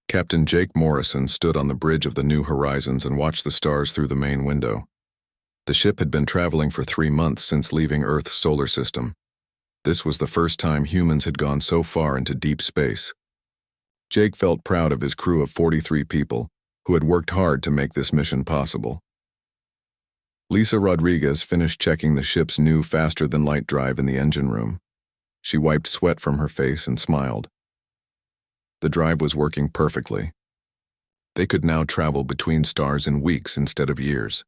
Captain Jake Morrison stood on the bridge of the New Horizons and watched the stars through the main window. The ship had been traveling for 3 months since leaving Earth's solar system. This was the first time humans had gone so far into deep space. Jake felt proud of his crew of 43 people who had worked hard to make this mission possible. Lisa Rodriguez finished checking the ship's new faster-than-light drive in the engine room. She wiped sweat from her face and smiled. The drive was working perfectly. They could now travel between stars in weeks instead of years.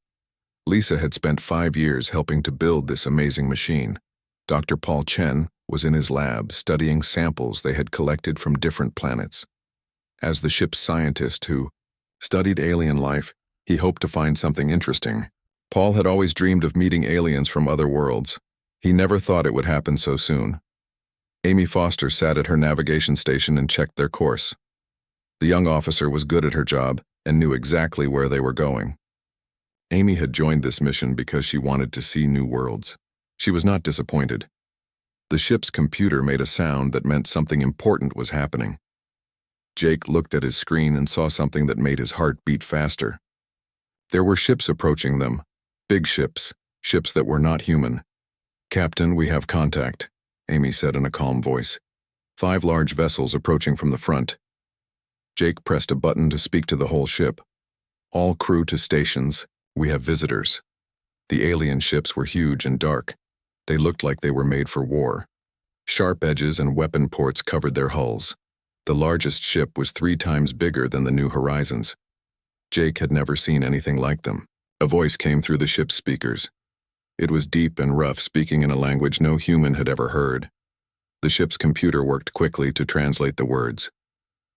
Lisa had spent 5 years helping to build this amazing machine. Dr. Paul Chen was in his lab studying samples they had collected from different planets. As the ship's scientist who studied alien life, he hoped to find something interesting. Paul had always dreamed of meeting aliens from other worlds. He never thought it would happen so soon. Amy Foster sat at her navigation station and checked their course. The young officer was good at her job and knew exactly where they were going. Amy had joined this mission because she wanted to see new worlds. She was not disappointed. The ship's computer made a sound that meant something important was happening. Jake looked at his screen and saw something that made his heart beat faster. There were ships approaching them. Big ships, ships that were not human. "Captain, we have contact," Amy said in a calm voice. 5 large vessels approaching from the front. Jake pressed a button to speak to the whole ship. "All crew to stations. We have visitors." The alien ships were huge and dark. They looked like they were made for war. Sharp edges and weapon ports covered their hulls. The largest ship was 3 times bigger than the New Horizons. Jake had never seen anything like them. A voice came through the ship's speakers. It was deep and rough, speaking in a language no human had ever heard. The ship's computer worked quickly to translate the words.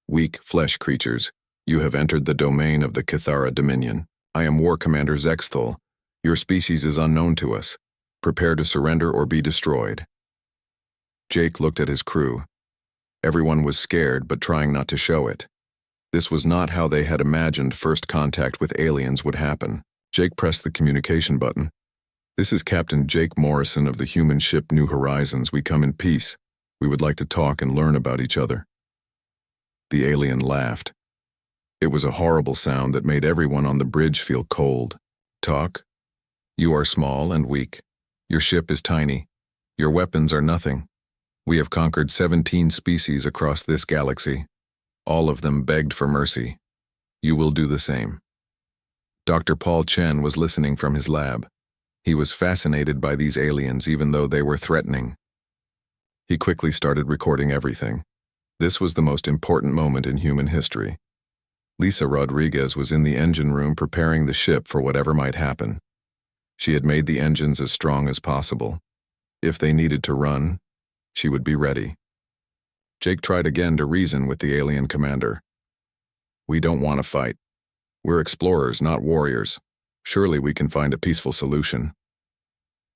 "Weak flesh creatures, you have entered the domain of the Kithara Dominion. I am War Commander Zexthal. Your species is unknown to us. Prepare to surrender or be destroyed." Jake looked at his crew. Everyone was scared but trying not to show it. This was not how they had imagined first contact with aliens would happen. Jake pressed the communication button. "This is Captain Jake Morrison of the human ship New Horizons. We come in peace. We would like to talk and learn about each other." The alien laughed. It was a horrible sound that made everyone on the bridge feel cold. "Talk? You are small and weak. Your ship is tiny. Your weapons are nothing. We have conquered 17 species across this galaxy. All of them begged for mercy. You will do the same." Dr. Paul Chen was listening from his lab. He was fascinated by these aliens even though they were threatening. He quickly started recording everything. This was the most important moment in human history. Lisa Rodriguez was in the engine room preparing the ship for whatever might happen. She had made the engines as strong as possible. If they needed to run, she would be ready. Jake tried again to reason with the alien commander. "We don't want to fight. We're explorers, not warriors. Surely we can find a peaceful solution."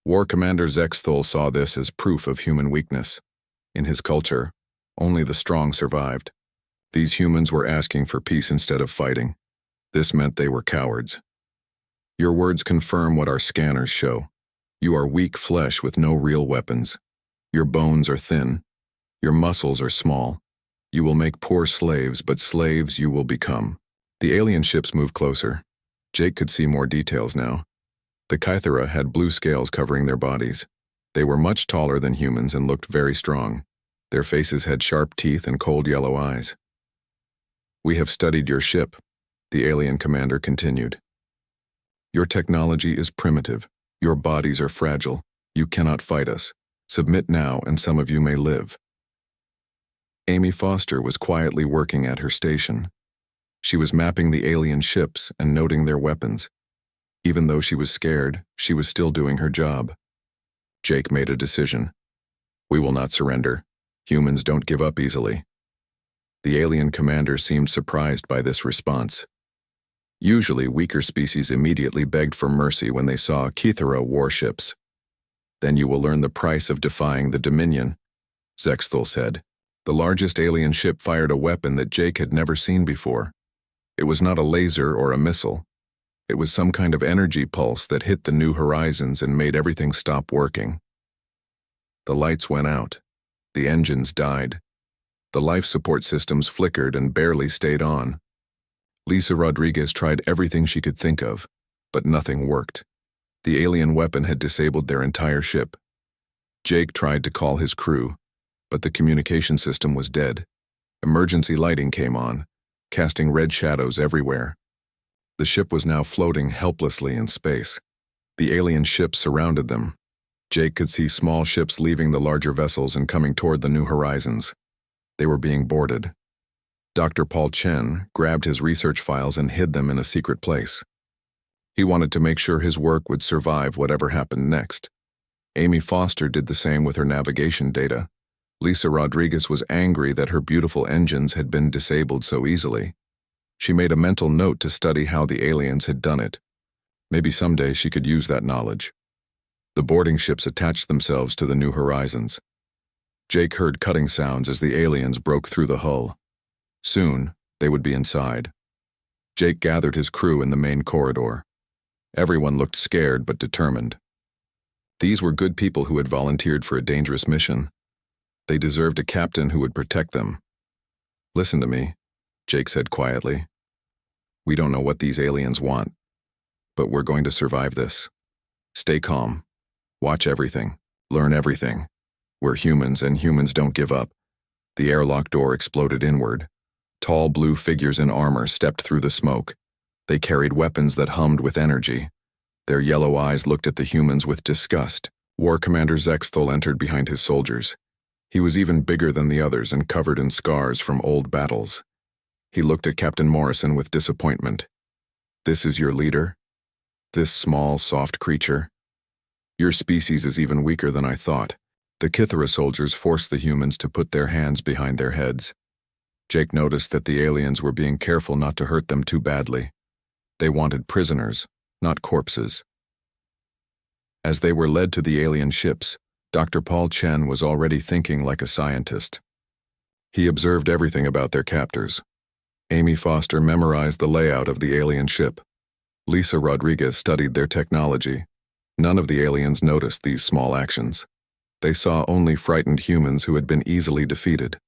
War Commander Zexthal saw this as proof of human weakness. In his culture, only the strong survived. These humans were asking for peace instead of fighting. This meant they were cowards. "Your words confirm what our scanners show. You are weak flesh with no real weapons. Your bones are thin. Your muscles are small. You will make poor slaves, but slaves you will become." The alien ships moved closer. Jake could see more details now. The Kythera had blue scales covering their bodies. They were much taller than humans and looked very strong. Their faces had sharp teeth and cold yellow eyes. "We have studied your ship," the alien commander continued. "Your technology is primitive. Your bodies are fragile. You cannot fight us. Submit now and some of you may live." Amy Foster was quietly working at her station. She was mapping the alien ships and noting their weapons. Even though she was scared, she was still doing her job. Jake made a decision. "We will not surrender. Humans don't give up easily." The alien commander seemed surprised by this response. Usually, weaker species immediately begged for mercy when they saw Kythera warships. "Then you will learn the price of defying the Dominion," Zexthal said. The largest alien ship fired a weapon that Jake had never seen before. It was not a laser or a missile. It was some kind of energy pulse that hit the New Horizons and made everything stop working. The lights went out. The engines died. The life support systems flickered and barely stayed on. Lisa Rodriguez tried everything she could think of, but nothing worked. The alien weapon had disabled their entire ship. Jake tried to call his crew, but the communication system was dead. Emergency lighting came on, casting red shadows everywhere. The ship was now floating helplessly in space. The alien ships surrounded them. Jake could see small ships leaving the larger vessels and coming toward the new horizons. They were being boarded. Dr. Paul Chen grabbed his research files and hid them in a secret place. He wanted to make sure his work would survive whatever happened next. Amy Foster did the same with her navigation data. Lisa Rodriguez was angry that her beautiful engines had been disabled so easily. She made a mental note to study how the aliens had done it. Maybe someday she could use that knowledge. The boarding ships attached themselves to the new horizons. Jake heard cutting sounds as the aliens broke through the hull. Soon, they would be inside. Jake gathered his crew in the main corridor. Everyone looked scared but determined. These were good people who had volunteered for a dangerous mission. They deserved a captain who would protect them. "Listen to me," Jake said quietly. "We don't know what these aliens want, but we're going to survive this. Stay calm. Watch everything. Learn everything. We're humans, and humans don't give up." The airlock door exploded inward. Tall blue figures in armor stepped through the smoke. They carried weapons that hummed with energy. Their yellow eyes looked at the humans with disgust. War Commander Zexthal entered behind his soldiers. He was even bigger than the others and covered in scars from old battles. He looked at Captain Morrison with disappointment. "This is your leader? This small, soft creature? Your species is even weaker than I thought." The Kithara soldiers forced the humans to put their hands behind their heads. Jake noticed that the aliens were being careful not to hurt them too badly. They wanted prisoners, not corpses. As they were led to the alien ships, Dr. Paul Chen was already thinking like a scientist. He observed everything about their captors. Amy Foster memorized the layout of the alien ship. Lisa Rodriguez studied their technology. None of the aliens noticed these small actions. They saw only frightened humans who had been easily defeated.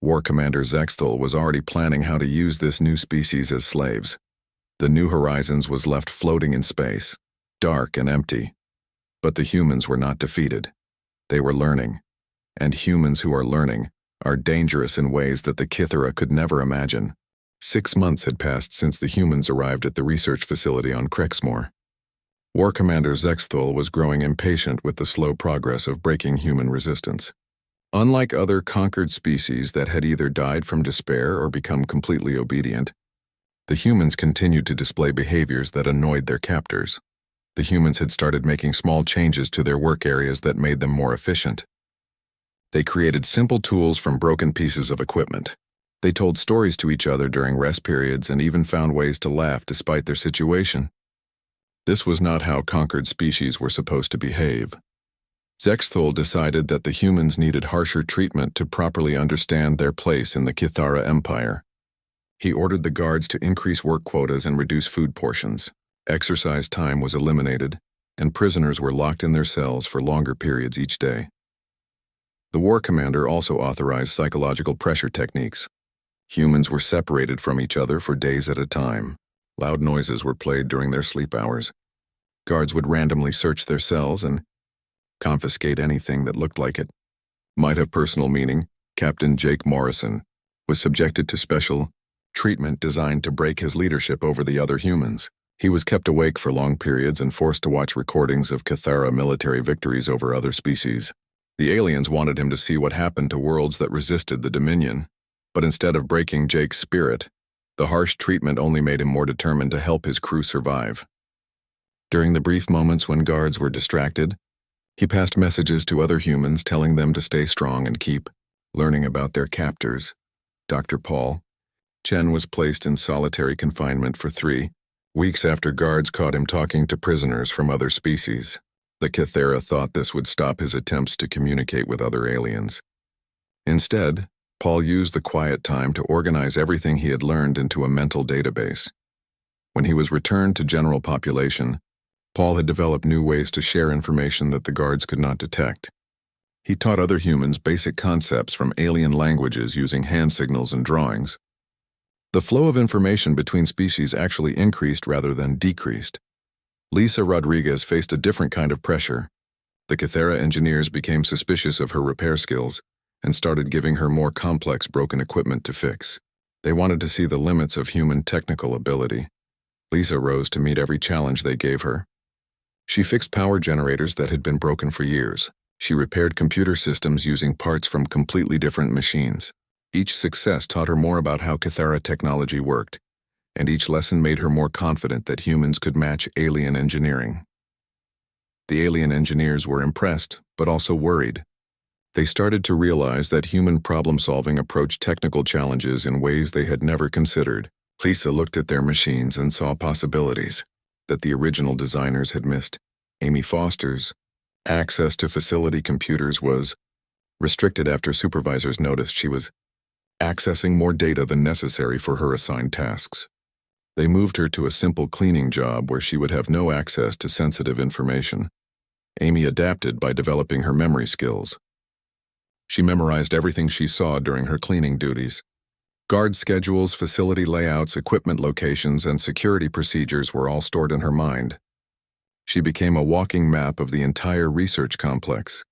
War Commander Zexthal was already planning how to use this new species as slaves. The New Horizons was left floating in space, dark and empty. But the humans were not defeated. They were learning. And humans who are learning are dangerous in ways that the Kithara could never imagine. 6 months had passed since the humans arrived at the research facility on Crexmoor. War Commander Zexthal was growing impatient with the slow progress of breaking human resistance. Unlike other conquered species that had either died from despair or become completely obedient, the humans continued to display behaviors that annoyed their captors. The humans had started making small changes to their work areas that made them more efficient. They created simple tools from broken pieces of equipment. They told stories to each other during rest periods and even found ways to laugh despite their situation. This was not how conquered species were supposed to behave. Zexthal decided that the humans needed harsher treatment to properly understand their place in the Kithara Empire. He ordered the guards to increase work quotas and reduce food portions. Exercise time was eliminated, and prisoners were locked in their cells for longer periods each day. The war commander also authorized psychological pressure techniques. Humans were separated from each other for days at a time. Loud noises were played during their sleep hours. Guards would randomly search their cells and confiscate anything that looked like it. Might have personal meaning. Captain Jake Morrison was subjected to special treatment designed to break his leadership over the other humans. He was kept awake for long periods and forced to watch recordings of Kithara military victories over other species. The aliens wanted him to see what happened to worlds that resisted the Dominion, but instead of breaking Jake's spirit, the harsh treatment only made him more determined to help his crew survive. During the brief moments when guards were distracted, he passed messages to other humans telling them to stay strong and keep learning about their captors. Dr. Paul Chen was placed in solitary confinement for 3 weeks after guards caught him talking to prisoners from other species. The Kithara thought this would stop his attempts to communicate with other aliens. Instead, Paul used the quiet time to organize everything he had learned into a mental database. When he was returned to general population, Paul had developed new ways to share information that the guards could not detect. He taught other humans basic concepts from alien languages using hand signals and drawings. The flow of information between species actually increased rather than decreased. Lisa Rodriguez faced a different kind of pressure. The Kythera engineers became suspicious of her repair skills and started giving her more complex broken equipment to fix. They wanted to see the limits of human technical ability. Lisa rose to meet every challenge they gave her. She fixed power generators that had been broken for years. She repaired computer systems using parts from completely different machines. Each success taught her more about how Kythera technology worked, and each lesson made her more confident that humans could match alien engineering. The alien engineers were impressed, but also worried. They started to realize that human problem-solving approached technical challenges in ways they had never considered. Lisa looked at their machines and saw possibilities that the original designers had missed. Amy Foster's access to facility computers was restricted after supervisors noticed she was accessing more data than necessary for her assigned tasks. They moved her to a simple cleaning job where she would have no access to sensitive information. Amy adapted by developing her memory skills. She memorized everything she saw during her cleaning duties. Guard schedules, facility layouts, equipment locations, and security procedures were all stored in her mind. She became a walking map of the entire research complex.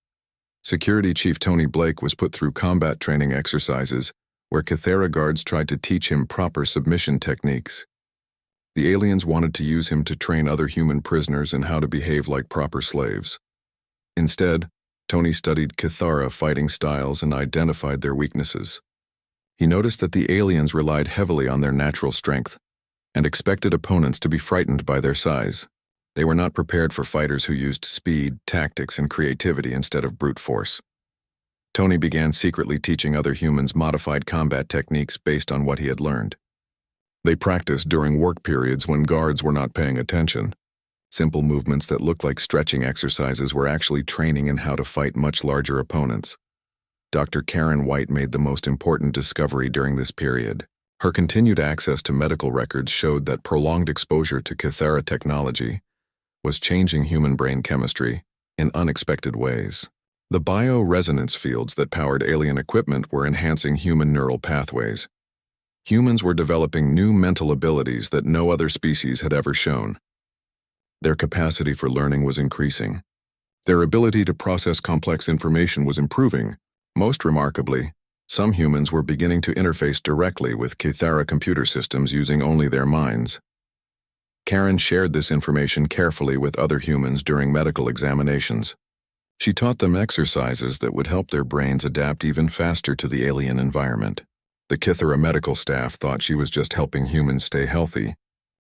Security Chief Tony Blake was put through combat training exercises where Kythera guards tried to teach him proper submission techniques. The aliens wanted to use him to train other human prisoners in how to behave like proper slaves. Instead, Tony studied Kythera fighting styles and identified their weaknesses. He noticed that the aliens relied heavily on their natural strength and expected opponents to be frightened by their size. They were not prepared for fighters who used speed, tactics, and creativity instead of brute force. Tony began secretly teaching other humans modified combat techniques based on what he had learned. They practiced during work periods when guards were not paying attention. Simple movements that looked like stretching exercises were actually training in how to fight much larger opponents. Dr. Karen White made the most important discovery during this period. Her continued access to medical records showed that prolonged exposure to Kythera technology was changing human brain chemistry in unexpected ways. The bioresonance fields that powered alien equipment were enhancing human neural pathways. Humans were developing new mental abilities that no other species had ever shown. Their capacity for learning was increasing. Their ability to process complex information was improving. Most remarkably, some humans were beginning to interface directly with Kythera computer systems using only their minds. Karen shared this information carefully with other humans during medical examinations. She taught them exercises that would help their brains adapt even faster to the alien environment. The Kythera medical staff thought she was just helping humans stay healthy,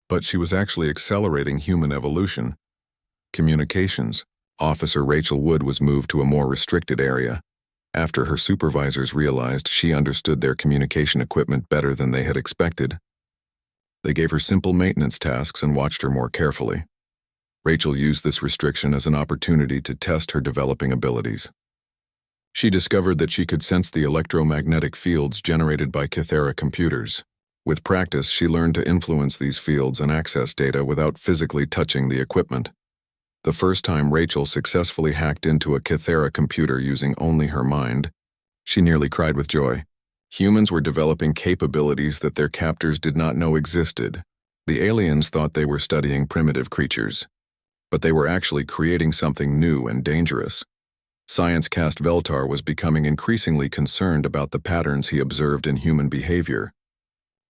but she was actually accelerating human evolution. Communications. Officer Rachel Wood was moved to a more restricted area after her supervisors realized she understood their communication equipment better than they had expected. They gave her simple maintenance tasks and watched her more carefully. Rachel used this restriction as an opportunity to test her developing abilities. She discovered that she could sense the electromagnetic fields generated by Kythera computers. With practice, she learned to influence these fields and access data without physically touching the equipment. The first time Rachel successfully hacked into a Kythera computer using only her mind, she nearly cried with joy. Humans were developing capabilities that their captors did not know existed. The aliens thought they were studying primitive creatures, but they were actually creating something new and dangerous. Science Cast Veltar was becoming increasingly concerned about the patterns he observed in human behavior.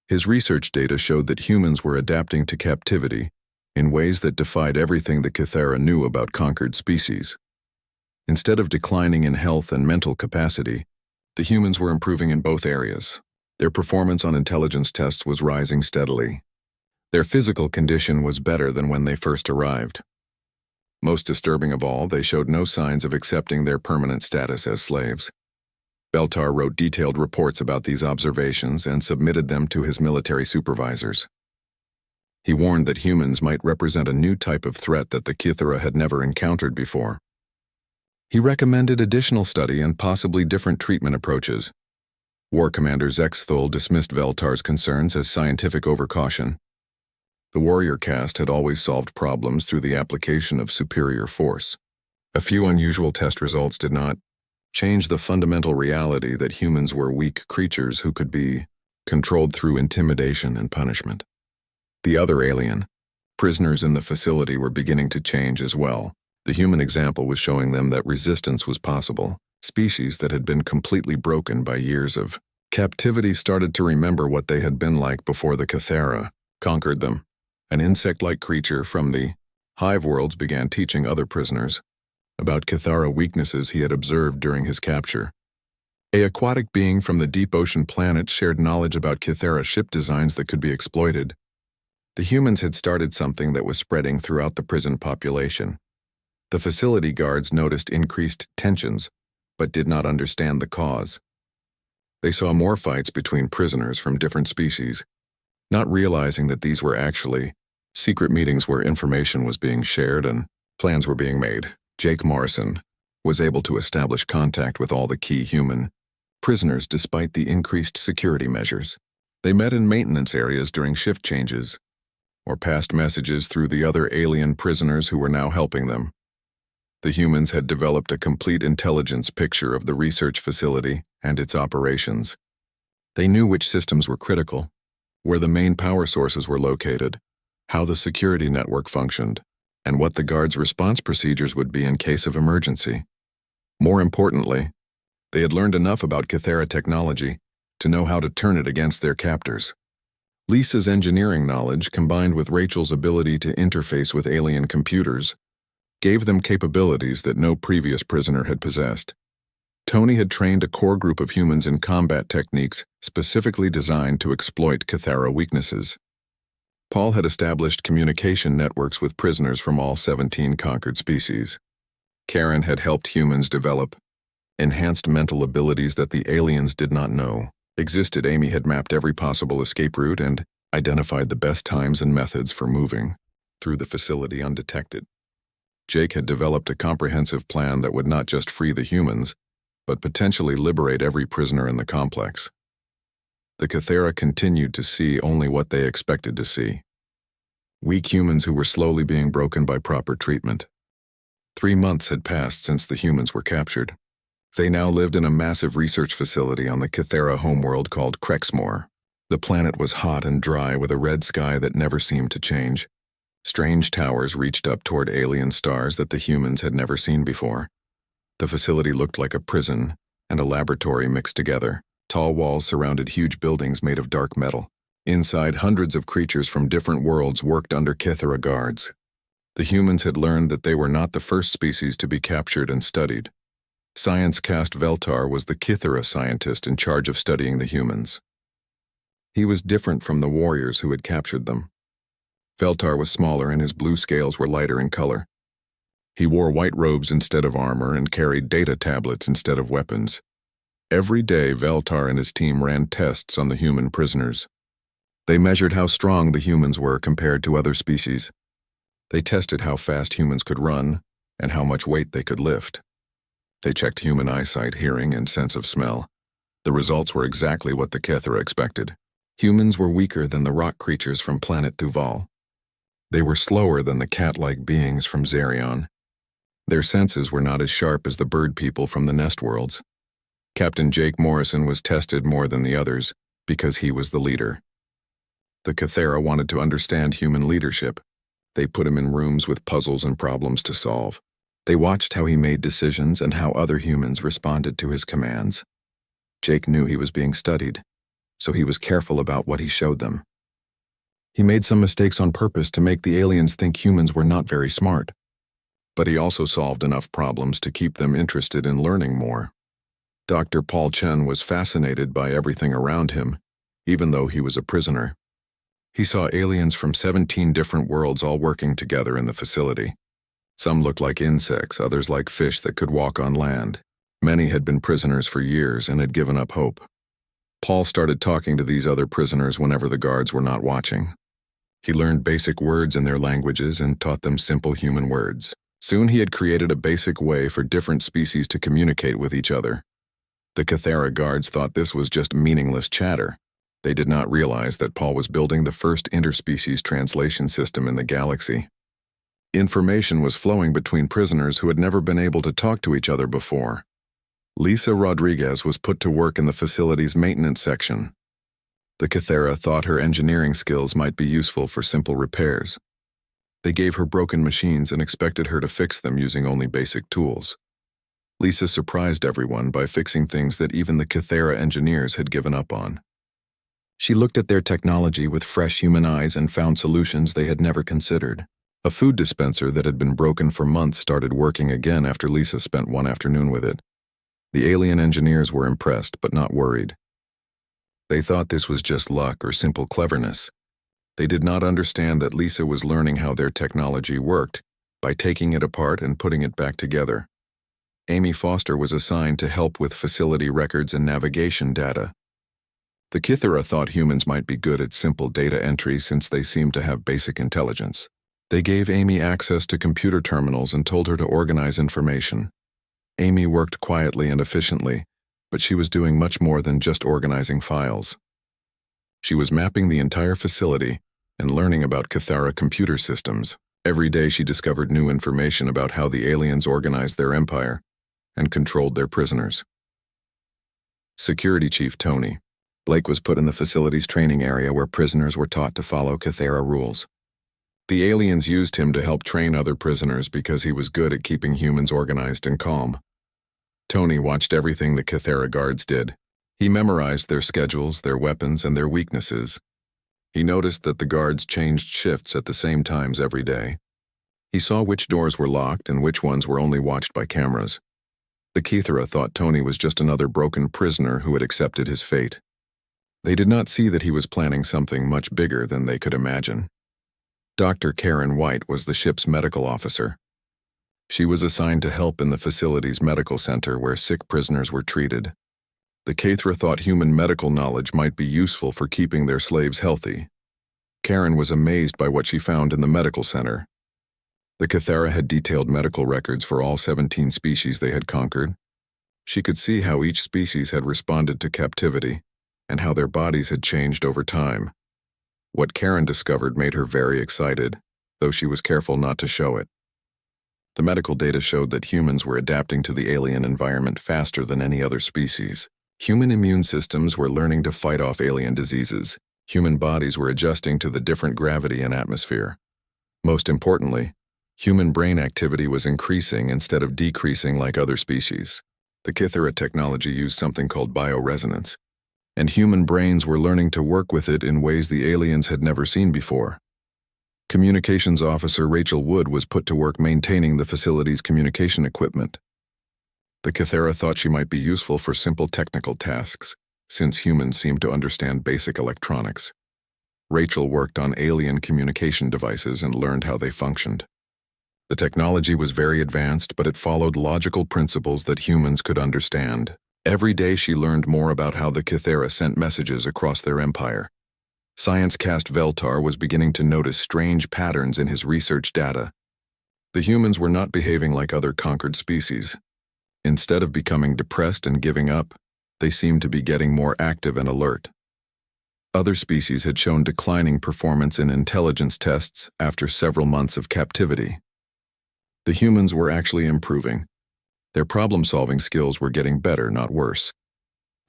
His research data showed that humans were adapting to captivity in ways that defied everything the Kythera knew about conquered species. Instead of declining in health and mental capacity, the humans were improving in both areas. Their performance on intelligence tests was rising steadily. Their physical condition was better than when they first arrived. Most disturbing of all, they showed no signs of accepting their permanent status as slaves. Beltar wrote detailed reports about these observations and submitted them to his military supervisors. He warned that humans might represent a new type of threat that the Kythera had never encountered before. He recommended additional study and possibly different treatment approaches. War Commander Zexthul dismissed Veltar's concerns as scientific overcaution. The warrior caste had always solved problems through the application of superior force. A few unusual test results did not change the fundamental reality that humans were weak creatures who could be controlled through intimidation and punishment. The other alien, prisoners in the facility, were beginning to change as well. The human example was showing them that resistance was possible. Species that had been completely broken by years of captivity started to remember what they had been like before the Kythera conquered them. An insect-like creature from the hive worlds began teaching other prisoners about Kythera weaknesses he had observed during his capture. An aquatic being from the deep ocean planet shared knowledge about Kythera ship designs that could be exploited. The humans had started something that was spreading throughout the prison population. The facility guards noticed increased tensions, but did not understand the cause. They saw more fights between prisoners from different species, not realizing that these were actually secret meetings where information was being shared and plans were being made. Jake Morrison was able to establish contact with all the key human prisoners despite the increased security measures. They met in maintenance areas during shift changes, or passed messages through the other alien prisoners who were now helping them. The humans had developed a complete intelligence picture of the research facility and its operations. They knew which systems were critical, where the main power sources were located, how the security network functioned, and what the guards' response procedures would be in case of emergency. More importantly, they had learned enough about Kythera technology to know how to turn it against their captors. Lisa's engineering knowledge, combined with Rachel's ability to interface with alien computers, gave them capabilities that no previous prisoner had possessed. Tony had trained a core group of humans in combat techniques specifically designed to exploit Kythera weaknesses. Paul had established communication networks with prisoners from all 17 conquered species. Karen had helped humans develop enhanced mental abilities that the aliens did not know existed. Amy had mapped every possible escape route and identified the best times and methods for moving through the facility undetected. Jake had developed a comprehensive plan that would not just free the humans, but potentially liberate every prisoner in the complex. The Kythera continued to see only what they expected to see. Weak humans who were slowly being broken by proper treatment. 3 months had passed since the humans were captured. They now lived in a massive research facility on the Kythera homeworld called Crexmore. The planet was hot and dry with a red sky that never seemed to change. Strange towers reached up toward alien stars that the humans had never seen before. The facility looked like a prison and a laboratory mixed together. Tall walls surrounded huge buildings made of dark metal. Inside, hundreds of creatures from different worlds worked under Kythera guards. The humans had learned that they were not the first species to be captured and studied. Science Cast Veltar was the Kythera scientist in charge of studying the humans. He was different from the warriors who had captured them. Veltar was smaller and his blue scales were lighter in color. He wore white robes instead of armor and carried data tablets instead of weapons. Every day, Veltar and his team ran tests on the human prisoners. They measured how strong the humans were compared to other species. They tested how fast humans could run and how much weight they could lift. They checked human eyesight, hearing, and sense of smell. The results were exactly what the Kythera expected. Humans were weaker than the rock creatures from planet Thuval. They were slower than the cat-like beings from Zerion. Their senses were not as sharp as the bird people from the nest worlds. Captain Jake Morrison was tested more than the others because he was the leader. The Kythera wanted to understand human leadership. They put him in rooms with puzzles and problems to solve. They watched how he made decisions and how other humans responded to his commands. Jake knew he was being studied, so he was careful about what he showed them. He made some mistakes on purpose to make the aliens think humans were not very smart. But he also solved enough problems to keep them interested in learning more. Dr. Paul Chen was fascinated by everything around him, even though he was a prisoner. He saw aliens from 17 different worlds all working together in the facility. Some looked like insects, others like fish that could walk on land. Many had been prisoners for years and had given up hope. Paul started talking to these other prisoners whenever the guards were not watching. He learned basic words in their languages and taught them simple human words. Soon he had created a basic way for different species to communicate with each other. The Kythera guards thought this was just meaningless chatter. They did not realize that Paul was building the first interspecies translation system in the galaxy. Information was flowing between prisoners who had never been able to talk to each other before. Lisa Rodriguez was put to work in the facility's maintenance section. The Kythera thought her engineering skills might be useful for simple repairs. They gave her broken machines and expected her to fix them using only basic tools. Lisa surprised everyone by fixing things that even the Kythera engineers had given up on. She looked at their technology with fresh human eyes and found solutions they had never considered. A food dispenser that had been broken for months started working again after Lisa spent one afternoon with it. The alien engineers were impressed but not worried. They thought this was just luck or simple cleverness. They did not understand that Lisa was learning how their technology worked by taking it apart and putting it back together. Amy Foster was assigned to help with facility records and navigation data. The Kythera thought humans might be good at simple data entry since they seemed to have basic intelligence. They gave Amy access to computer terminals and told her to organize information. Amy worked quietly and efficiently, but she was doing much more than just organizing files. She was mapping the entire facility and learning about Kythera computer systems. Every day she discovered new information about how the aliens organized their empire and controlled their prisoners. Security Chief Tony. Blake was put in the facility's training area where prisoners were taught to follow Kythera rules. The aliens used him to help train other prisoners because he was good at keeping humans organized and calm. Tony watched everything the Kythera guards did. He memorized their schedules, their weapons, and their weaknesses. He noticed that the guards changed shifts at the same times every day. He saw which doors were locked and which ones were only watched by cameras. The Kythera thought Tony was just another broken prisoner who had accepted his fate. They did not see that he was planning something much bigger than they could imagine. Dr. Karen White was the ship's medical officer. She was assigned to help in the facility's medical center where sick prisoners were treated. The Kythera thought human medical knowledge might be useful for keeping their slaves healthy. Karen was amazed by what she found in the medical center. The Kythera had detailed medical records for all 17 species they had conquered. She could see how each species had responded to captivity and how their bodies had changed over time. What Karen discovered made her very excited, though she was careful not to show it. The medical data showed that humans were adapting to the alien environment faster than any other species. Human immune systems were learning to fight off alien diseases. Human bodies were adjusting to the different gravity and atmosphere. Most importantly, human brain activity was increasing instead of decreasing like other species. The Kythera technology used something called bioresonance, and human brains were learning to work with it in ways the aliens had never seen before. Communications Officer Rachel Wood was put to work maintaining the facility's communication equipment. The Kythera thought she might be useful for simple technical tasks, since humans seemed to understand basic electronics. Rachel worked on alien communication devices and learned how they functioned. The technology was very advanced, but it followed logical principles that humans could understand. Every day she learned more about how the Kythera sent messages across their empire. Science Cast Veltar was beginning to notice strange patterns in his research data. The humans were not behaving like other conquered species. Instead of becoming depressed and giving up, they seemed to be getting more active and alert. Other species had shown declining performance in intelligence tests after several months of captivity. The humans were actually improving. Their problem-solving skills were getting better, not worse.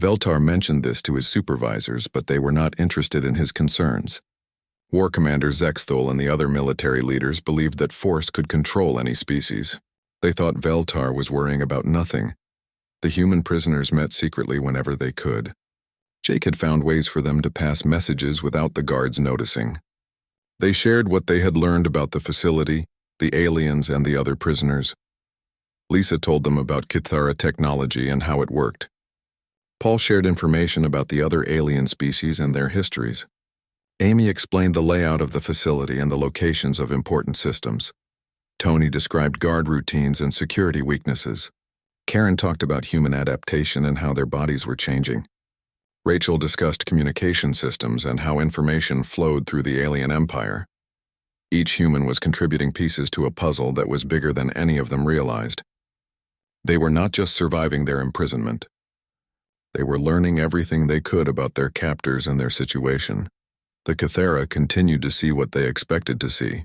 Veltar mentioned this to his supervisors, but they were not interested in his concerns. War Commander Zexthul and the other military leaders believed that force could control any species. They thought Veltar was worrying about nothing. The human prisoners met secretly whenever they could. Jake had found ways for them to pass messages without the guards noticing. They shared what they had learned about the facility, the aliens, and the other prisoners. Lisa told them about Kythera technology and how it worked. Paul shared information about the other alien species and their histories. Amy explained the layout of the facility and the locations of important systems. Tony described guard routines and security weaknesses. Karen talked about human adaptation and how their bodies were changing. Rachel discussed communication systems and how information flowed through the alien empire. Each human was contributing pieces to a puzzle that was bigger than any of them realized. They were not just surviving their imprisonment. They were learning everything they could about their captors and their situation. The Kythera continued to see what they expected to see.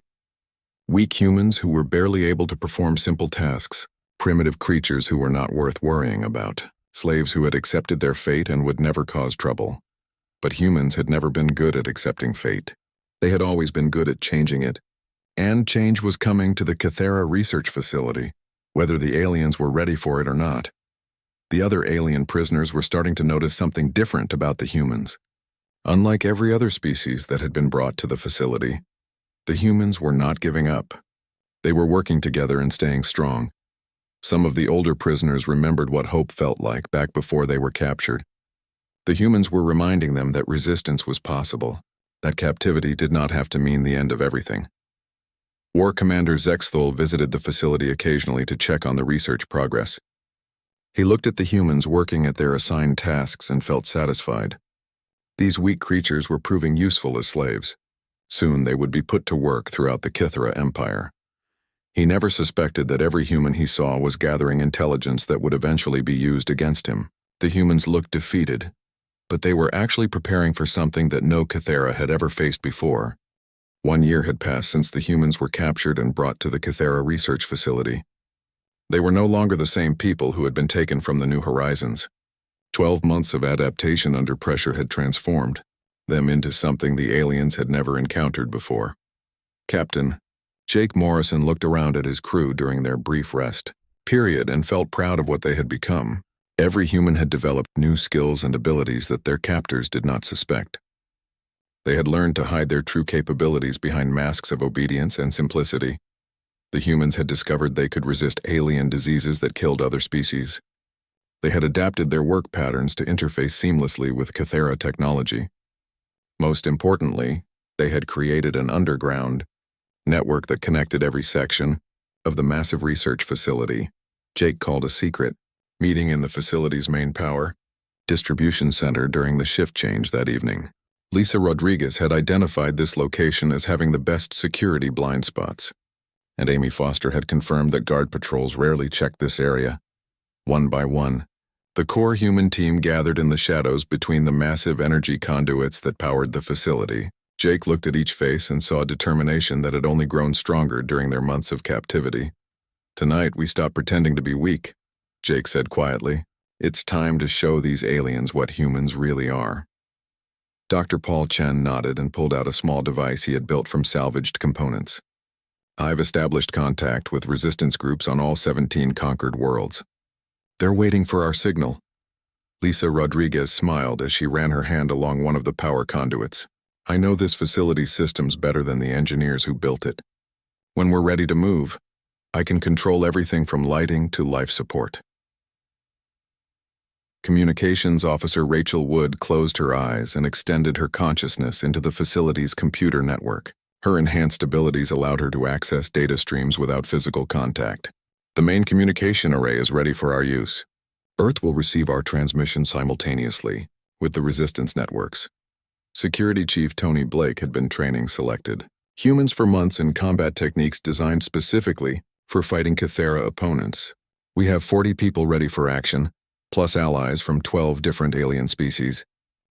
Weak humans who were barely able to perform simple tasks, Primitive creatures who were not worth worrying about. Slaves who had accepted their fate and would never cause trouble. But humans had never been good at accepting fate. They had always been good at changing it. And change was coming to the Kythera research facility, whether the aliens were ready for it or not. The other alien prisoners were starting to notice something different about the humans. Unlike every other species that had been brought to the facility, the humans were not giving up. They were working together and staying strong. Some of the older prisoners remembered what hope felt like back before they were captured. The humans were reminding them that resistance was possible, that captivity did not have to mean the end of everything. War Commander Zexthul visited the facility occasionally to check on the research progress. He looked at the humans working at their assigned tasks and felt satisfied. These weak creatures were proving useful as slaves. Soon they would be put to work throughout the Kythera Empire. He never suspected that every human he saw was gathering intelligence that would eventually be used against him. The humans looked defeated, but they were actually preparing for something that no Kythera had ever faced before. 1 year had passed since the humans were captured and brought to the Kythera research facility. They were no longer the same people who had been taken from the New Horizons. 12 months of adaptation under pressure had transformed them into something the aliens had never encountered before. Captain Jake Morrison looked around at his crew during their brief rest period and felt proud of what they had become. Every human had developed new skills and abilities that their captors did not suspect. They had learned to hide their true capabilities behind masks of obedience and simplicity. The humans had discovered they could resist alien diseases that killed other species. They had adapted their work patterns to interface seamlessly with Kythera technology. Most importantly, they had created an underground network that connected every section of the massive research facility. Jake called a secret meeting in the facility's main power distribution center during the shift change that evening. Lisa Rodriguez had identified this location as having the best security blind spots, and Amy Foster had confirmed that guard patrols rarely checked this area. One by one, the core human team gathered in the shadows between the massive energy conduits that powered the facility. Jake looked at each face and saw determination that had only grown stronger during their months of captivity. "Tonight, we stop pretending to be weak," Jake said quietly. "It's time to show these aliens what humans really are." Dr. Paul Chen nodded and pulled out a small device he had built from salvaged components. "I've established contact with resistance groups on all 17 conquered worlds. They're waiting for our signal." Lisa Rodriguez smiled as she ran her hand along one of the power conduits. "I know this facility's systems better than the engineers who built it. When we're ready to move, I can control everything from lighting to life support." Communications Officer Rachel Wood closed her eyes and extended her consciousness into the facility's computer network. Her enhanced abilities allowed her to access data streams without physical contact. "The main communication array is ready for our use. Earth will receive our transmission simultaneously with the resistance networks." Security Chief Tony Blake had been training selected humans for months in combat techniques designed specifically for fighting Kythera opponents. "We have 40 people ready for action, plus allies from 12 different alien species.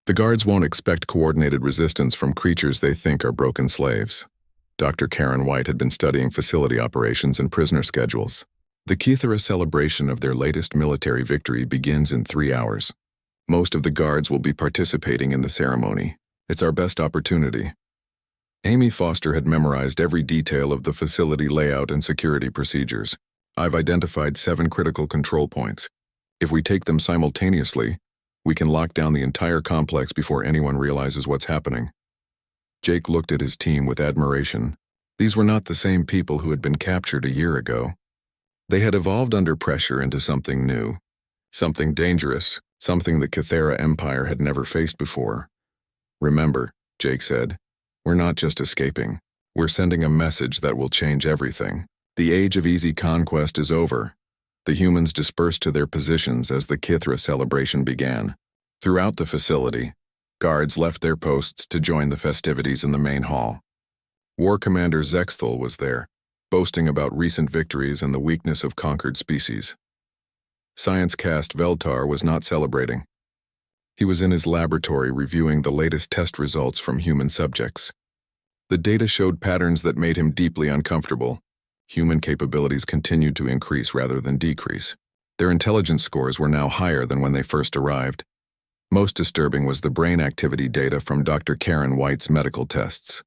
The guards won't expect coordinated resistance from creatures they think are broken slaves." Dr. Karen White had been studying facility operations and prisoner schedules. "The Kythera celebration of their latest military victory begins in 3 hours. Most of the guards will be participating in the ceremony. It's our best opportunity." Amy Foster had memorized every detail of the facility layout and security procedures. "I've identified 7 critical control points. If we take them simultaneously, we can lock down the entire complex before anyone realizes what's happening." Jake looked at his team with admiration. These were not the same people who had been captured a year ago. They had evolved under pressure into something new, something dangerous, something the Kythera Empire had never faced before. "Remember," Jake said, "we're not just escaping. We're sending a message that will change everything. The age of easy conquest is over." The humans dispersed to their positions as the Kythera celebration began. Throughout the facility, guards left their posts to join the festivities in the main hall. War Commander Zexthul was there, boasting about recent victories and the weakness of conquered species. Science Cast Veltar was not celebrating. He was in his laboratory reviewing the latest test results from human subjects. The data showed patterns that made him deeply uncomfortable. human capabilities continued to increase rather than decrease. Their intelligence scores were now higher than when they first arrived. Most disturbing was the brain activity data from Dr. Karen White's medical tests.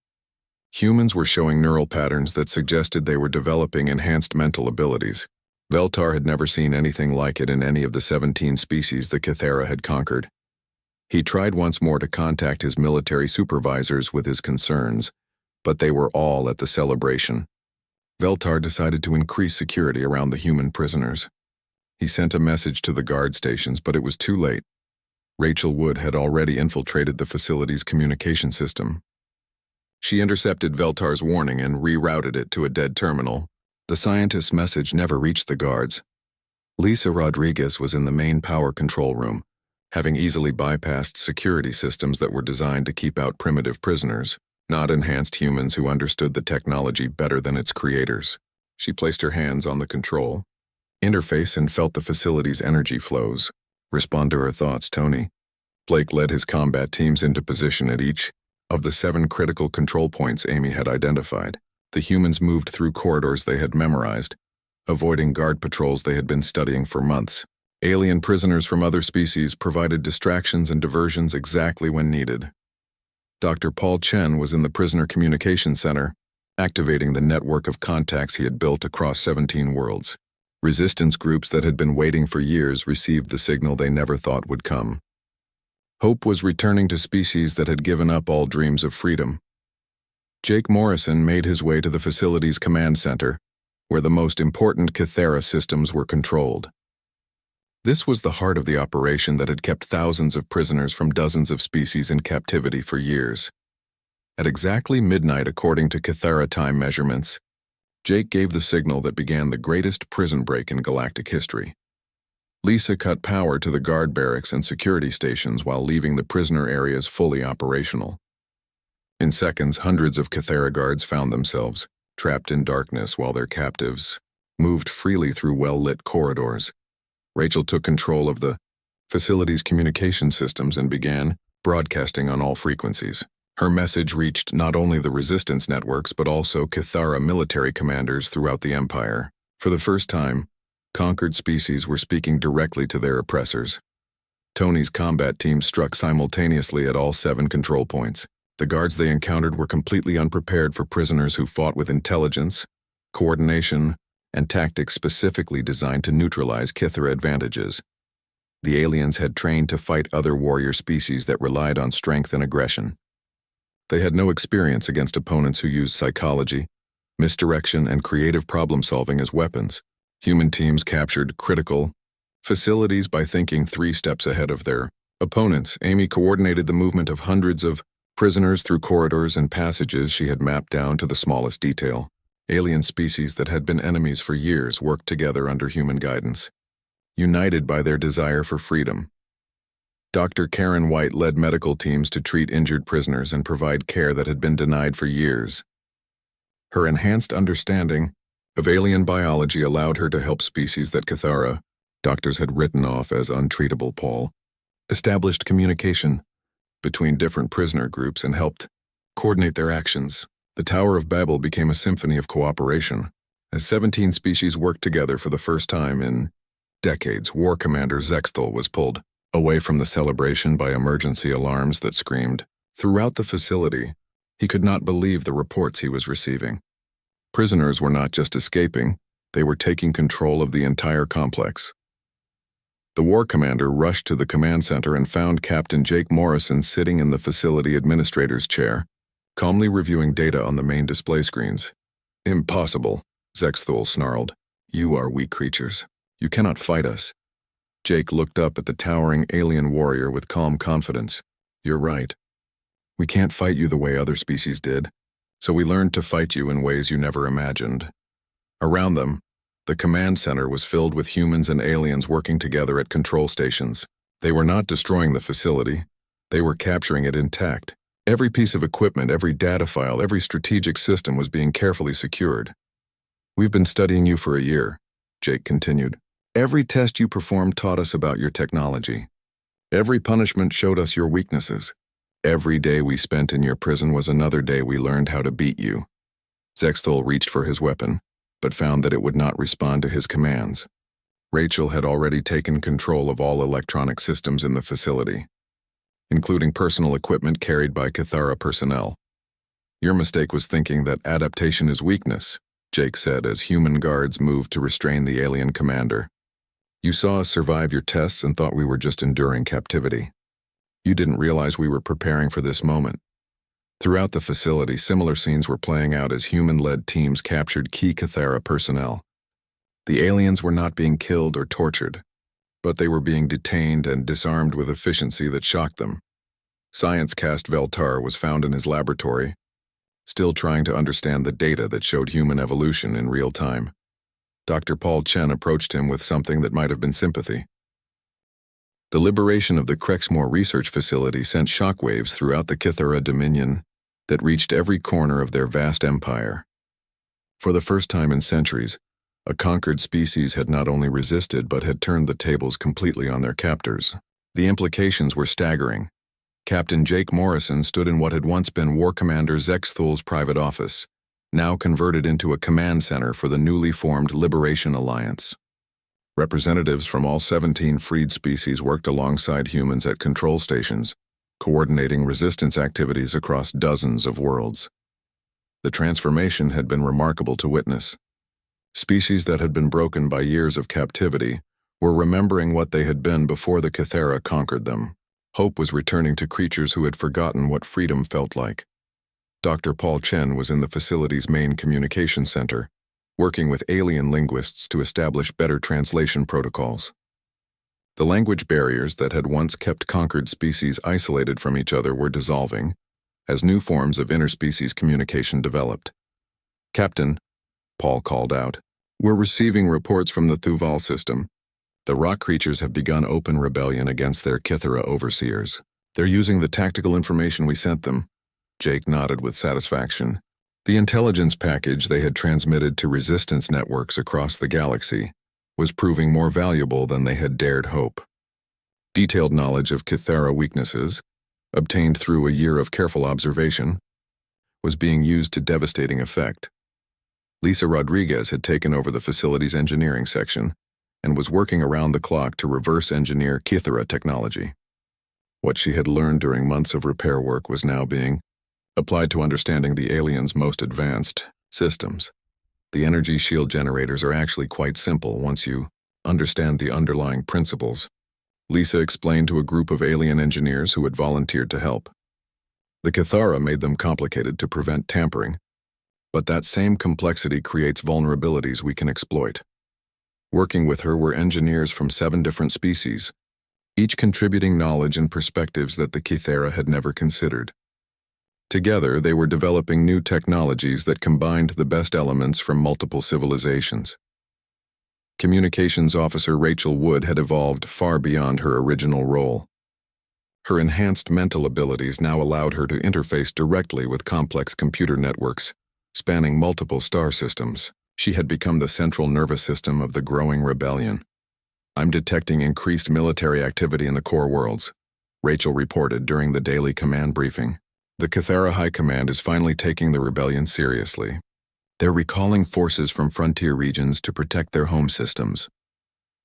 Humans were showing neural patterns that suggested they were developing enhanced mental abilities. Veltar had never seen anything like it in any of the 17 species the Kythera had conquered. He tried once more to contact his military supervisors with his concerns, but they were all at the celebration. Veltar decided to increase security around the human prisoners. He sent a message to the guard stations, but it was too late. Rachel Wood had already infiltrated the facility's communication system. She intercepted Veltar's warning and rerouted it to a dead terminal. The scientist's message never reached the guards. Lisa Rodriguez was in the main power control room, having easily bypassed security systems that were designed to keep out primitive prisoners, not enhanced humans who understood the technology better than its creators. She placed her hands on the control interface and felt the facility's energy flows. Respond to her thoughts, Tony. Blake led his combat teams into position at each of the 7 critical control points Amy had identified. The humans moved through corridors they had memorized, avoiding guard patrols they had been studying for months. Alien prisoners from other species provided distractions and diversions exactly when needed. Dr. Paul Chen was in the Prisoner Communication Center, activating the network of contacts he had built across 17 worlds. Resistance groups that had been waiting for years received the signal they never thought would come. Hope was returning to species that had given up all dreams of freedom. Jake Morrison made his way to the facility's command center, where the most important Kythera systems were controlled. This was the heart of the operation that had kept thousands of prisoners from dozens of species in captivity for years. At exactly midnight according to Kythera time measurements, Jake gave the signal that began the greatest prison break in galactic history. Lisa cut power to the guard barracks and security stations while leaving the prisoner areas fully operational. In seconds, hundreds of Kythera guards found themselves trapped in darkness while their captives moved freely through well-lit corridors. Rachel took control of the facility's communication systems and began broadcasting on all frequencies. Her message reached not only the resistance networks but also Kythera military commanders throughout the Empire. For the first time, conquered species were speaking directly to their oppressors. Tony's combat team struck simultaneously at all 7 control points. The guards they encountered were completely unprepared for prisoners who fought with intelligence, coordination, and tactics specifically designed to neutralize Kythera advantages. The aliens had trained to fight other warrior species that relied on strength and aggression. They had no experience against opponents who used psychology, misdirection, and creative problem-solving as weapons. Human teams captured critical facilities by thinking 3 steps ahead of their opponents. Amy coordinated the movement of hundreds of prisoners through corridors and passages she had mapped down to the smallest detail. Alien species that had been enemies for years worked together under human guidance, united by their desire for freedom. Dr. Karen White led medical teams to treat injured prisoners and provide care that had been denied for years. Her enhanced understanding of alien biology allowed her to help species that Kythera doctors had written off as untreatable. Paul established communication between different prisoner groups and helped coordinate their actions. The Tower of Babel became a symphony of cooperation. As 17 species worked together for the first time in decades, War Commander Zexthal was pulled away from the celebration by emergency alarms that screamed throughout the facility. He could not believe the reports he was receiving. Prisoners were not just escaping, they were taking control of the entire complex. The War Commander rushed to the command center and found Captain Jake Morrison sitting in the facility administrator's chair, calmly reviewing data on the main display screens. "Impossible," Zexthal snarled. "You are weak creatures. You cannot fight us." Jake looked up at the towering alien warrior with calm confidence. "You're right. We can't fight you the way other species did, so we learned to fight you in ways you never imagined." Around them, the command center was filled with humans and aliens working together at control stations. They were not destroying the facility. They were capturing it intact. Every piece of equipment, every data file, every strategic system was being carefully secured. "We've been studying you for a year," Jake continued. "Every test you performed taught us about your technology. Every punishment showed us your weaknesses. Every day we spent in your prison was another day we learned how to beat you." Zexthal reached for his weapon, but found that it would not respond to his commands. Rachel had already taken control of all electronic systems in the facility, including personal equipment carried by Cathara personnel. "Your mistake was thinking that adaptation is weakness," Jake said as human guards moved to restrain the alien commander. "You saw us survive your tests and thought we were just enduring captivity. You didn't realize we were preparing for this moment." Throughout the facility, similar scenes were playing out as human-led teams captured key Cathara personnel. The aliens were not being killed or tortured, but they were being detained and disarmed with efficiency that shocked them. Science Cast Veltar was found in his laboratory, still trying to understand the data that showed human evolution in real time. Dr. Paul Chen approached him with something that might have been sympathy. The liberation of the Crexmore research facility sent shockwaves throughout the Cathara Dominion that reached every corner of their vast empire. For the first time in centuries, a conquered species had not only resisted but had turned the tables completely on their captors. The implications were staggering. Captain Jake Morrison stood in what had once been War Commander Zexthul's private office, now converted into a command center for the newly formed Liberation Alliance. Representatives from all 17 freed species worked alongside humans at control stations, coordinating resistance activities across dozens of worlds. The transformation had been remarkable to witness. Species that had been broken by years of captivity were remembering what they had been before the Cathara conquered them. Hope was returning to creatures who had forgotten what freedom felt like. Dr. Paul Chen was in the facility's main communication center, working with alien linguists to establish better translation protocols. The language barriers that had once kept conquered species isolated from each other were dissolving, as new forms of interspecies communication developed. "Captain," Paul called out, "we're receiving reports from the Thuval system. The rock creatures have begun open rebellion against their Cathara overseers. They're using the tactical information we sent them." Jake nodded with satisfaction. The intelligence package they had transmitted to resistance networks across the galaxy was proving more valuable than they had dared hope. Detailed knowledge of Cathara weaknesses, obtained through a year of careful observation, was being used to devastating effect. Lisa Rodriguez had taken over the facility's engineering section and was working around the clock to reverse engineer Cathara technology. What she had learned during months of repair work was now being applied to understanding the aliens' most advanced systems. The energy shield generators are actually quite simple once you understand the underlying principles, Lisa explained to a group of alien engineers who had volunteered to help. The Cathara made them complicated to prevent tampering, but that same complexity creates vulnerabilities we can exploit. Working with her were engineers from 7 different species, each contributing knowledge and perspectives that the Cathara had never considered. Together, they were developing new technologies that combined the best elements from multiple civilizations. Communications Officer Rachel Wood had evolved far beyond her original role. Her enhanced mental abilities now allowed her to interface directly with complex computer networks, spanning multiple star systems. She had become the central nervous system of the growing rebellion. "I'm detecting increased military activity in the core worlds," Rachel reported during the daily command briefing. "The Cathara High Command is finally taking the rebellion seriously. They're recalling forces from frontier regions to protect their home systems."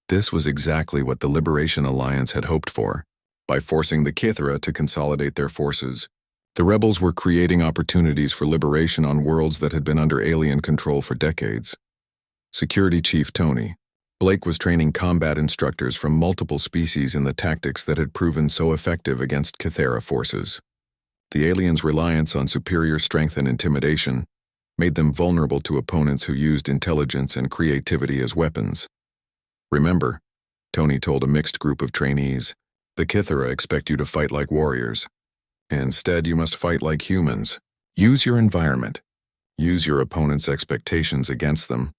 This was exactly what the Liberation Alliance had hoped for. By forcing the Cathara to consolidate their forces, the rebels were creating opportunities for liberation on worlds that had been under alien control for decades. Security Chief Tony Blake was training combat instructors from multiple species in the tactics that had proven so effective against Cathara forces. The aliens' reliance on superior strength and intimidation made them vulnerable to opponents who used intelligence and creativity as weapons. "Remember," Tony told a mixed group of trainees, "the Cathara expect you to fight like warriors. Instead, you must fight like humans. Use your environment. Use your opponent's expectations against them.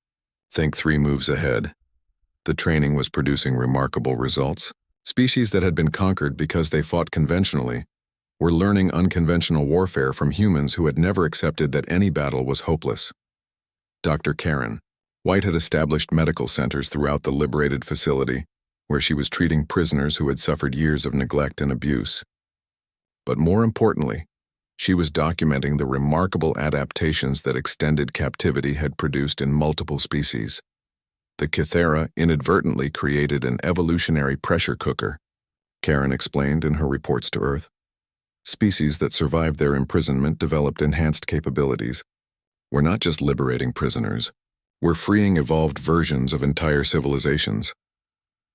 Think 3 moves ahead." The training was producing remarkable results. Species that had been conquered because they fought conventionally were learning unconventional warfare from humans who had never accepted that any battle was hopeless. Dr. Karen White had established medical centers throughout the liberated facility, where she was treating prisoners who had suffered years of neglect and abuse. But more importantly, She was documenting the remarkable adaptations that extended captivity had produced in multiple species. The Kythera inadvertently created an evolutionary pressure cooker, Karen explained in her reports to Earth. Species that survived their imprisonment developed enhanced capabilities. We're not just liberating prisoners. We're freeing evolved versions of entire civilizations.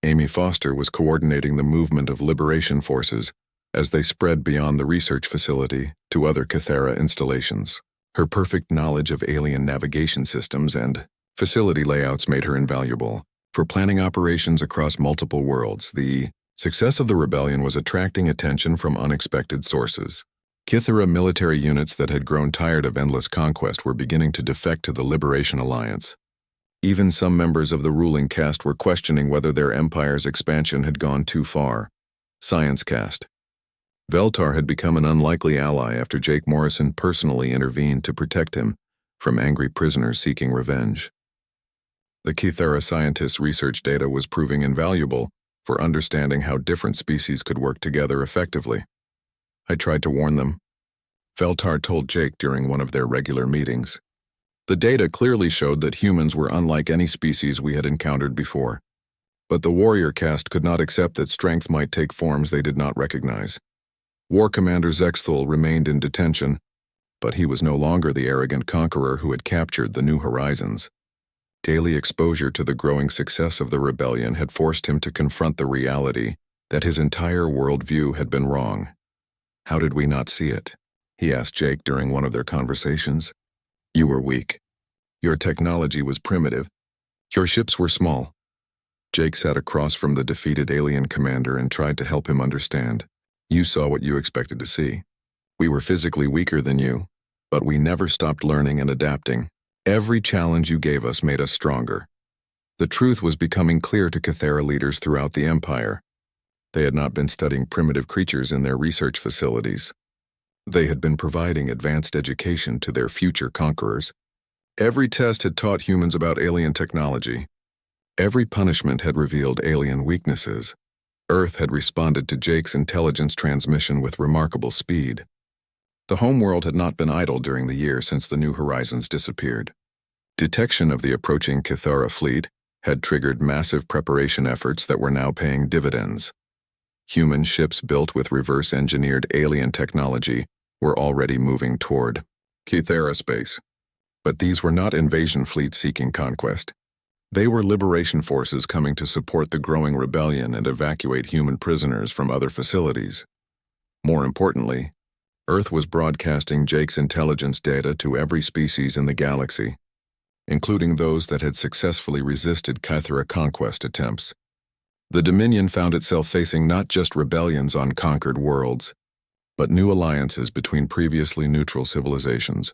Amy Foster was coordinating the movement of liberation forces as they spread beyond the research facility to other Kythera installations. Her perfect knowledge of alien navigation systems and facility layouts made her invaluable. For planning operations across multiple worlds, the success of the rebellion was attracting attention from unexpected sources. Kythera military units that had grown tired of endless conquest were beginning to defect to the Liberation Alliance. Even some members of the ruling caste were questioning whether their empire's expansion had gone too far. Science caste. Veltar had become an unlikely ally after Jake Morrison personally intervened to protect him from angry prisoners seeking revenge. The Kythera scientists' research data was proving invaluable for understanding how different species could work together effectively. I tried to warn them, Veltar told Jake during one of their regular meetings. The data clearly showed that humans were unlike any species we had encountered before. But the warrior caste could not accept that strength might take forms they did not recognize. War Commander Zexthul remained in detention, but he was no longer the arrogant conqueror who had captured the New Horizons. Daily exposure to the growing success of the rebellion had forced him to confront the reality that his entire worldview had been wrong. How did we not see it? He asked Jake during one of their conversations. You were weak. Your technology was primitive. Your ships were small. Jake sat across from the defeated alien commander and tried to help him understand. You saw what you expected to see. We were physically weaker than you, but we never stopped learning and adapting. Every challenge you gave us made us stronger. The truth was becoming clear to Kythera leaders throughout the Empire. They had not been studying primitive creatures in their research facilities. They had been providing advanced education to their future conquerors. Every test had taught humans about alien technology. Every punishment had revealed alien weaknesses. Earth had responded to Jake's intelligence transmission with remarkable speed. The homeworld had not been idle during the year since the New Horizons disappeared. Detection of the approaching Kythera fleet had triggered massive preparation efforts that were now paying dividends. Human ships built with reverse-engineered alien technology were already moving toward Kythera space. But these were not invasion fleets seeking conquest. They were liberation forces coming to support the growing rebellion and evacuate human prisoners from other facilities. More importantly, Earth was broadcasting Jake's intelligence data to every species in the galaxy, including those that had successfully resisted Kythera conquest attempts. The Dominion found itself facing not just rebellions on conquered worlds, but new alliances between previously neutral civilizations.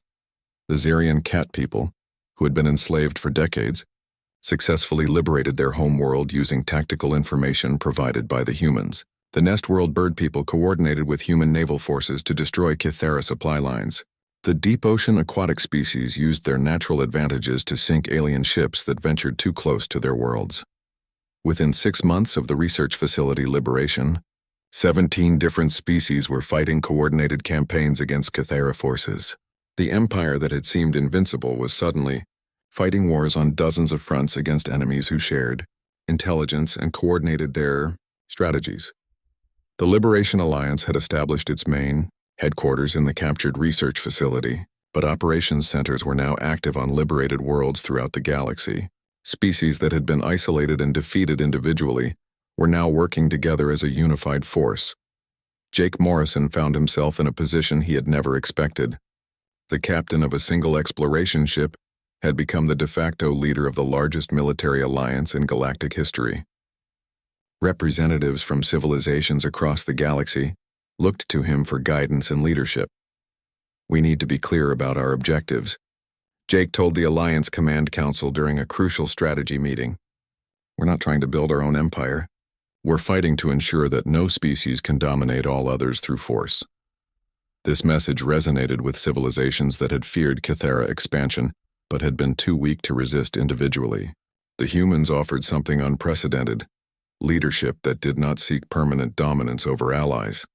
The Zerian cat people, who had been enslaved for decades, successfully liberated their homeworld using tactical information provided by the humans. The Nestworld bird people coordinated with human naval forces to destroy Kythera supply lines. The deep ocean aquatic species used their natural advantages to sink alien ships that ventured too close to their worlds. Within 6 months of the research facility liberation, 17 different species were fighting coordinated campaigns against Kythera forces. The empire that had seemed invincible was suddenly fighting wars on dozens of fronts against enemies who shared intelligence and coordinated their strategies. The Liberation Alliance had established its main headquarters in the captured research facility, but operations centers were now active on liberated worlds throughout the galaxy. Species that had been isolated and defeated individually were now working together as a unified force. Jake Morrison found himself in a position he had never expected. The captain of a single exploration ship had become the de facto leader of the largest military alliance in galactic history. Representatives from civilizations across the galaxy looked to him for guidance and leadership. We need to be clear about our objectives, Jake told the Alliance Command Council during a crucial strategy meeting. We're not trying to build our own empire. We're fighting to ensure that no species can dominate all others through force. This message resonated with civilizations that had feared Kythera expansion, but had been too weak to resist individually. The humans offered something unprecedented: leadership that did not seek permanent dominance over allies.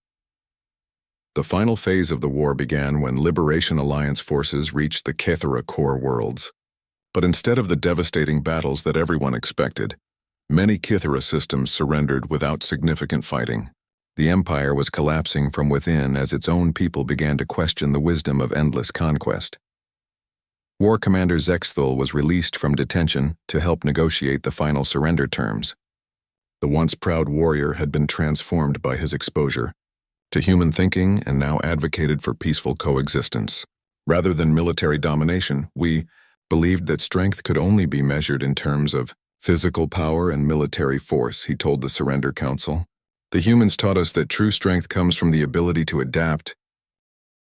The final phase of the war began when Liberation Alliance forces reached the Kethera core worlds. But instead of the devastating battles that everyone expected, many Kethera systems surrendered without significant fighting. The Empire was collapsing from within as its own people began to question the wisdom of endless conquest. War Commander Zexthul was released from detention to help negotiate the final surrender terms. The once proud warrior had been transformed by his exposure to human thinking and now advocated for peaceful coexistence. Rather than military domination, we believed that strength could only be measured in terms of physical power and military force, he told the Surrender Council. The humans taught us that true strength comes from the ability to adapt,